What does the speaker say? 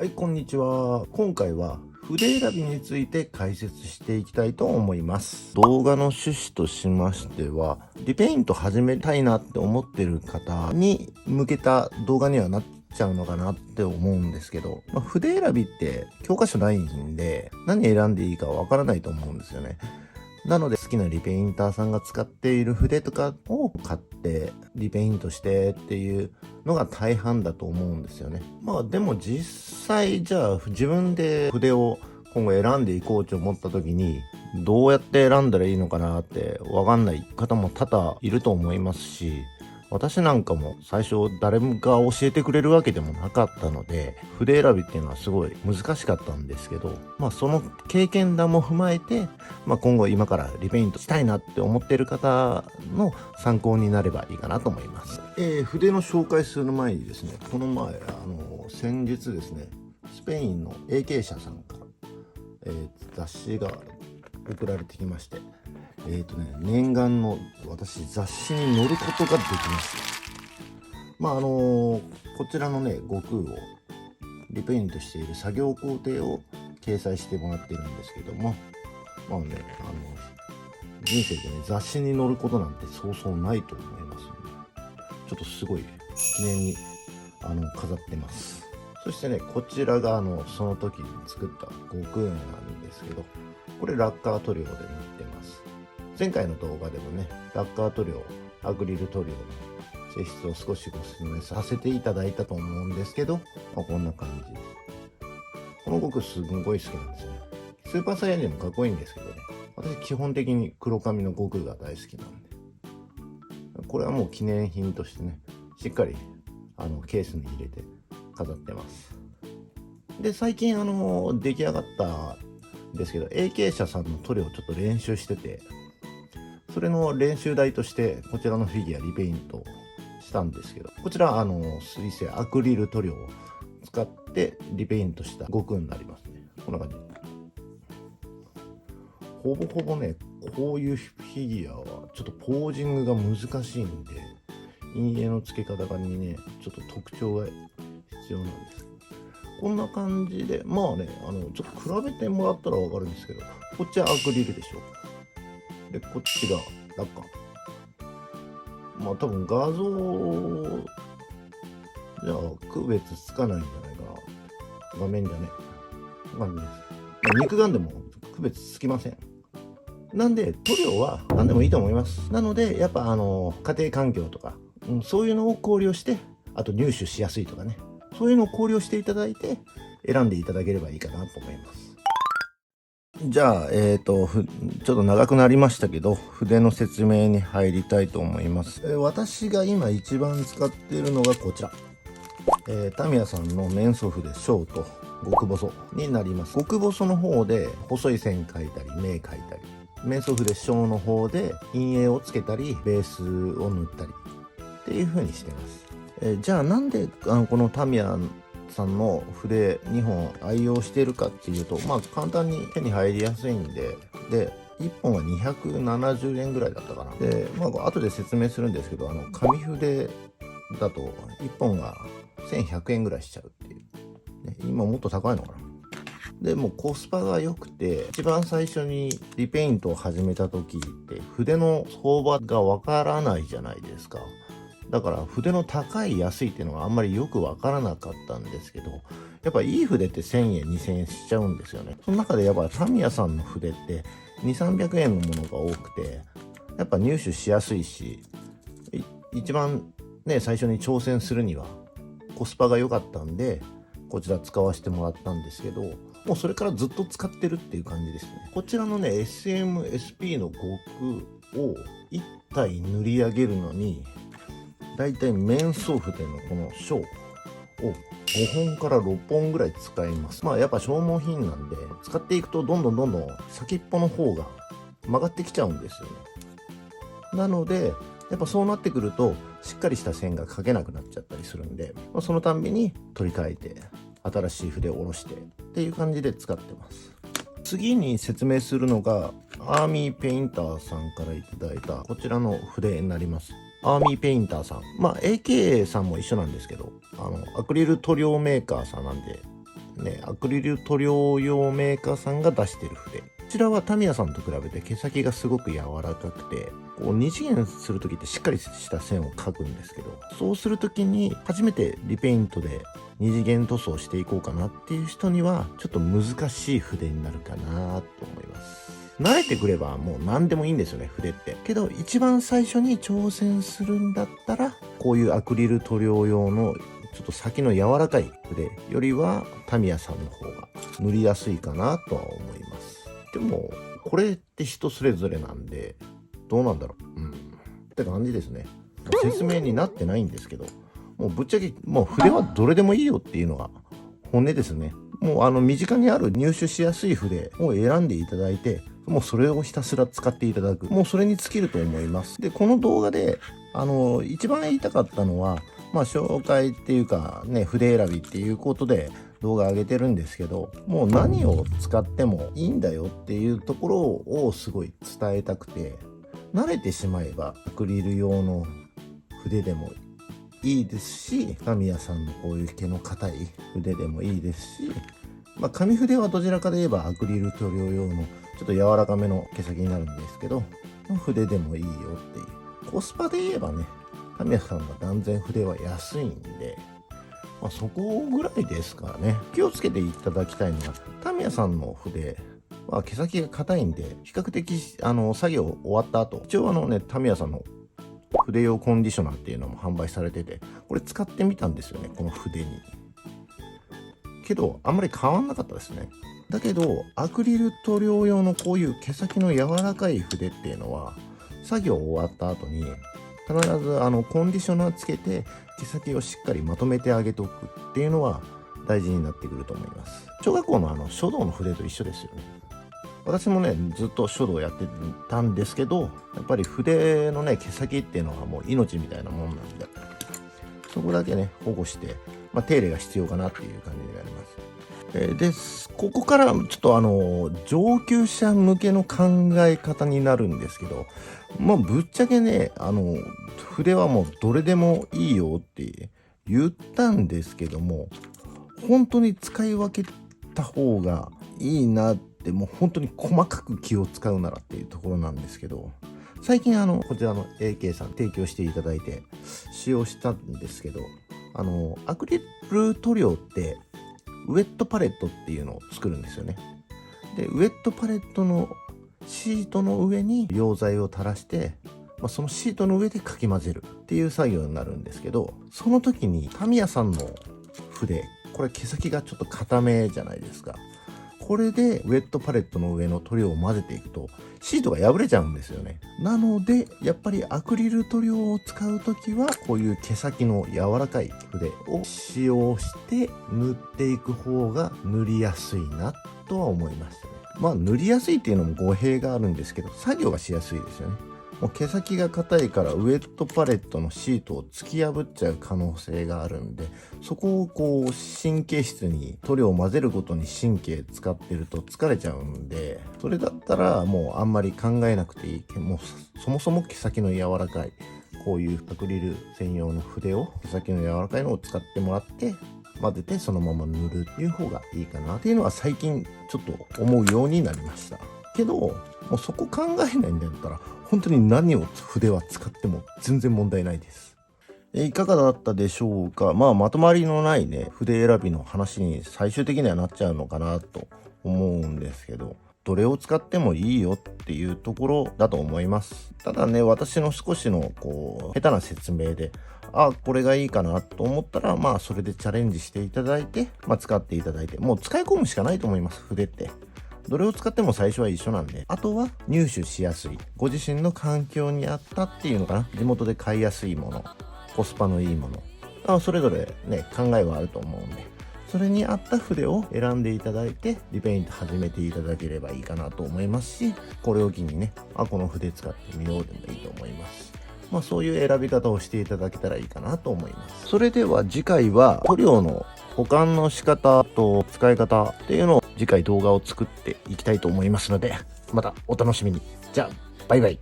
はい、こんにちは。今回は筆選びについて解説していきたいと思います。動画の趣旨としましては、リペイント始めたいなって思ってる方に向けた動画にはなっちゃうのかなって思うんですけど、筆選びって教科書ないんで、何選んでいいかわからないと思うんですよね。なので好きなリペインターさんが使っている筆とかを買ってリペイントしてっていうのが大半だと思うんですよね。でも実際じゃあ自分で筆を今後選んでいこうと思った時にどうやって選んだらいいのかなってわかんない方も多々いると思いますし、私なんかも最初誰が教えてくれるわけでもなかったので、筆選びっていうのはすごい難しかったんですけど、その経験談も踏まえて、今後今からリペイントしたいなって思っている方の参考になればいいかなと思います。筆の紹介する前にですね、この前先日ですね、スペインの AK 社さんから、雑誌が送られてきまして、念願の私雑誌に載ることができます。こちらのね悟空をリペイントしている作業工程を掲載してもらってるんですけども、人生でね雑誌に載ることなんてそうそうないと思いますので、ちょっとすごい記念に飾ってます。そしてね、こちらがその時に作った悟空なんですけど、これラッカー塗料で塗ってます。前回の動画でもね、ラッカー塗料、アクリル塗料の性質を少しご説明させていただいたと思うんですけど、こんな感じです。この悟空すんごい好きなんですよね。スーパーサイヤ人もかっこいいんですけどね、私基本的に黒髪の悟空が大好きなんで、これはもう記念品としてね、しっかりケースに入れて飾ってます。で、最近出来上がったんですけど、AK 社さんの塗料をちょっと練習してて、それの練習台としてこちらのフィギュアリペイントしたんですけど、こちら水性アクリル塗料を使ってリペイントした悟空になりますね。こんな感じ。ほぼほぼね、こういうフィギュアはちょっとポージングが難しいんで、陰影の付け方にねちょっと特徴が必要なんです。こんな感じでちょっと比べてもらったら分かるんですけど、こっちはアクリルでしょ。でこっちがラッカー。多分画像じゃあ区別つかないんじゃないかな。画面じゃね感じです。肉眼でも区別つきません。なんで塗料は何でもいいと思います。なのでやっぱ家庭環境とか、そういうのを考慮して、あと入手しやすいとかね、そういうのを考慮していただいて選んでいただければいいかなと思います。じゃあちょっと長くなりましたけど、筆の説明に入りたいと思います。私が今一番使っているのがこちら、タミヤさんの面相筆ショート極細になります。極細の方で細い線描いたり目描いたり、面相筆ショーの方で陰影をつけたりベースを塗ったりっていう風にしてます。じゃあなんでこのタミヤさんの筆2本愛用しているかっていうと、簡単に手に入りやすいんで、1本は270円ぐらいだったかな。で、後で説明するんですけど、紙筆だと1本が1100円ぐらいしちゃうっていう、ね、今もっと高いのかな。でもうコスパが良くて、一番最初にリペイントを始めた時って筆の相場がわからないじゃないですか。だから筆の高い安いっていうのがあんまりよくわからなかったんですけど、やっぱいい筆って1000円2000円しちゃうんですよね。その中でやっぱタミヤさんの筆って200-300円のものが多くて、やっぱ入手しやすいし、一番ね最初に挑戦するにはコスパが良かったんで、こちら使わせてもらったんですけど、もうそれからずっと使ってるっていう感じですね。こちらのね SMSP の極を1体塗り上げるのにだいたい面相筆のこの小を5本から6本ぐらい使います。やっぱ消耗品なんで、使っていくとどんどん先っぽの方が曲がってきちゃうんですよね。なのでやっぱそうなってくるとしっかりした線が描けなくなっちゃったりするんで、そのたんびに取り替えて新しい筆を下ろしてっていう感じで使ってます。次に説明するのがアーミーペインターさんからいただいたこちらの筆になります。アーミーペインターさん、AK さんも一緒なんですけど、アクリル塗料メーカーさんなんでね、アクリル塗料用メーカーさんが出してる筆。こちらはタミヤさんと比べて毛先がすごく柔らかくて、こう二次元する時ってしっかりした線を描くんですけど、そうする時に初めてリペイントで二次元塗装していこうかなっていう人にはちょっと難しい筆になるかなと思います。慣れてくればもう何でもいいんですよね、筆って。けど一番最初に挑戦するんだったら、こういうアクリル塗料用のちょっと先の柔らかい筆よりはタミヤさんの方が塗りやすいかなとは思います。でもこれって人それぞれなんでどうなんだろう、って感じですね。説明になってないんですけど、もうぶっちゃけもう筆はどれでもいいよっていうのが本音ですね。もう身近にある入手しやすい筆を選んでいただいて、もうそれをひたすら使っていただく。もうそれに尽きると思います。で、この動画で、一番言いたかったのは、紹介っていうか、ね、筆選びっていうことで動画上げてるんですけど、もう何を使ってもいいんだよっていうところをすごい伝えたくて、慣れてしまえばアクリル用の筆でもいいですし、タミヤさんのこういう毛の硬い筆でもいいですし、紙筆はどちらかで言えばアクリル塗料用のちょっと柔らかめの毛先になるんですけど、筆でもいいよっていう。コスパで言えばね、タミヤさんが断然筆は安いんで、そこぐらいですからね。気をつけていただきたいのは、タミヤさんの筆は毛先が硬いんで、比較的作業終わった後、一応タミヤさんの筆用コンディショナーっていうのも販売されてて、これ使ってみたんですよね、この筆に。けどあんまり変わんなかったですね。だけどアクリル塗料用のこういう毛先の柔らかい筆っていうのは、作業終わった後に必ずコンディショナーつけて毛先をしっかりまとめてあげておくっていうのは大事になってくると思います。小学校の書道の筆と一緒ですよね。私もねずっと書道やってたんですけど、やっぱり筆のね毛先っていうのはもう命みたいなもんなんで、そこだけね保護して、手入れが必要かなっていう感じになります。でここからちょっと上級者向けの考え方になるんですけど、ぶっちゃけね筆はもうどれでもいいよって言ったんですけども、本当に使い分けた方がいいなって、もう本当に細かく気を使うならっていうところなんですけど、最近こちらの AK さん提供していただいて使用したんですけど、アクリル塗料ってウェットパレットっていうのを作るんですよね。でウェットパレットのシートの上に溶剤を垂らして、そのシートの上でかき混ぜるっていう作業になるんですけど、その時にタミヤさんの筆、これ毛先がちょっと硬めじゃないですか。これでウェットパレットの上の塗料を混ぜていくとシートが破れちゃうんですよね。なのでやっぱりアクリル塗料を使う時はこういう毛先の柔らかい筆を使用して塗っていく方が塗りやすいなとは思いましたね。塗りやすいっていうのも語弊があるんですけど、作業がしやすいですよね。もう毛先が硬いからウェットパレットのシートを突き破っちゃう可能性があるんで、そこを神経質に塗料を混ぜることに神経使ってると疲れちゃうんで、それだったらもうあんまり考えなくていい。もうそもそも毛先の柔らかいこういうアクリル専用の筆を毛先の柔らかいのを使ってもらって混ぜてそのまま塗るっていう方がいいかなっていうのは最近ちょっと思うようになりましたけど、もうそこ考えないんだったら本当に何を筆は使っても全然問題ないです。いかがだったでしょうか。まとまりのないね筆選びの話に最終的にはなっちゃうのかなと思うんですけど、どれを使ってもいいよっていうところだと思います。ただね、私の少しの下手な説明でこれがいいかなと思ったらそれでチャレンジしていただいて、使っていただいて、もう使い込むしかないと思います。筆ってどれを使っても最初は一緒なんで、あとは入手しやすいご自身の環境に合ったっていうのかな、地元で買いやすいもの、コスパのいいもの、それぞれね考えはあると思うんで、それに合った筆を選んでいただいてリペイント始めていただければいいかなと思いますし、これを機にねこの筆使ってみようでもいいと思います。そういう選び方をしていただけたらいいかなと思います。それでは次回は塗料の保管の仕方と使い方っていうのを次回動画を作っていきたいと思いますので、またお楽しみに。じゃあバイバイ。